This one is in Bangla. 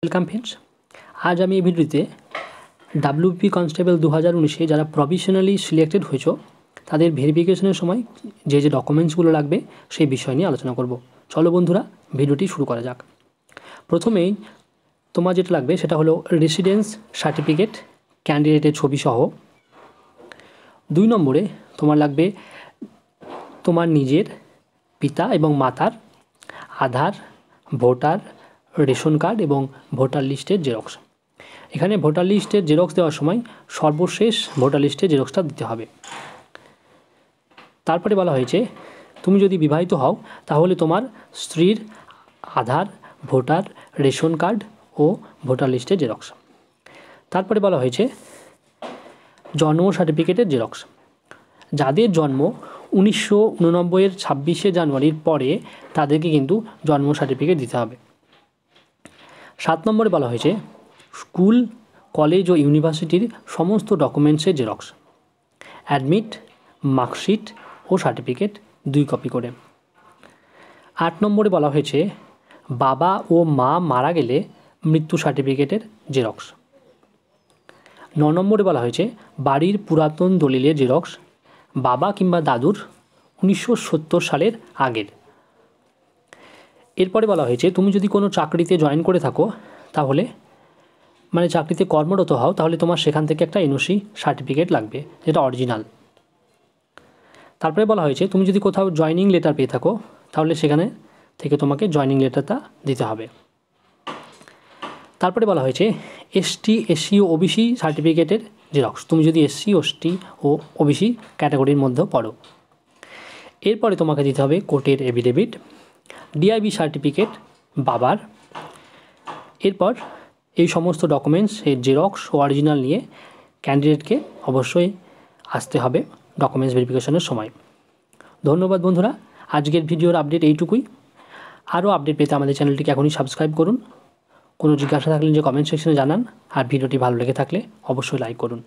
ওয়েলকাম ফ্রেন্ডস, আজ আমি এই ভিডিওতে ডাব্লিউপি কনস্টেবল 2019-এ যারা প্রভিশনালি সিলেক্টেড হয়েছো তাদের ভেরিফিকেশনের সময় যে ডকুমেন্টসগুলো লাগবে সেই বিষয় নিয়ে আলোচনা করব। চলো বন্ধুরা, ভিডিওটি শুরু করা যাক। প্রথমেই তোমার যেটা লাগবে সেটা হলো রেসিডেন্স সার্টিফিকেট ক্যান্ডিডেটের ছবি সহ। 2 নম্বরে তোমার লাগবে তোমার নিজের পিতা এবং মাতার আধার, ভোটার, রেশন কার্ড এবং ভোটার লিস্টের জেরক্স। এখানে ভোটার লিস্টের জেরক্স দেওয়ার সময় সর্বশেষ ভোটার লিস্টের জেরক্সটা দিতে হবে। তারপরে বলা হয়েছে তুমি যদি বিবাহিত হও তাহলে তোমার স্ত্রীর আধার, ভোটার, রেশন কার্ড ও ভোটার লিস্টের জেরক্স। তারপরে বলা হয়েছে জন্ম সার্টিফিকেটের জেরক্স। যাদের জন্ম 1989-এর 26শে জানুয়ারির পরে তাদেরকে কিন্তু জন্ম সার্টিফিকেট দিতে হবে। 7 নম্বরে বলা হয়েছে স্কুল, কলেজ ও ইউনিভার্সিটির সমস্ত ডকুমেন্টসের জেরক্স, অ্যাডমিট, মার্কশিট ও সার্টিফিকেট 2 কপি করে। 8 নম্বরে বলা হয়েছে বাবা ও মা মারা গেলে মৃত্যু সার্টিফিকেটের জেরক্স। 9 নম্বরে বলা হয়েছে বাড়ির পুরাতন দলিলের জেরক্স, বাবা কিংবা দাদুর 1970 সালের আগের। এরপরে বলা হয়েছে তুমি যদি কোনো চাকরিতে জয়েন করে থাকো তাহলে চাকরিতে কর্মরত হও তাহলে তোমার সেখান থেকে একটা এনওসি সার্টিফিকেট লাগবে, যেটা অরিজিনাল। তারপরে বলা হয়েছে তুমি যদি কোথাও জয়নিং লেটার পেয়ে থাকো তাহলে সেখানে থেকে তোমাকে জয়নিং লেটারটা দিতে হবে। তারপরে বলা হয়েছে এসটি, এসসি ও ওবিসি সার্টিফিকেটের জেরক্স, তুমি যদি এসসি, এসটি ও ওবিসি ক্যাটাগরির মধ্যেও পড়ো। এরপরে তোমাকে দিতে হবে কোর্টের এফিডেভিট, ডিআইবি সার্টিফিকেট বাবার। এরপর এই সমস্ত ডকুমেন্টস এর জেরক্স ও অরিজিনাল নিয়ে ক্যান্ডিডেটকে অবশ্যই আসতে হবে ডকুমেন্টস ভেরিফিকেশনের সময়। ধন্যবাদ বন্ধুরা, আজকের ভিডিওর আপডেট এইটুকুই। আরও আপডেট পেতে আমাদের চ্যানেলটিকে এখনই সাবস্ক্রাইব করুন। কোনো জিজ্ঞাসা থাকলে যে কমেন্ট সেকশনে জানান, আর ভিডিওটি ভালো লেগে থাকলে অবশ্যই লাইক করুন।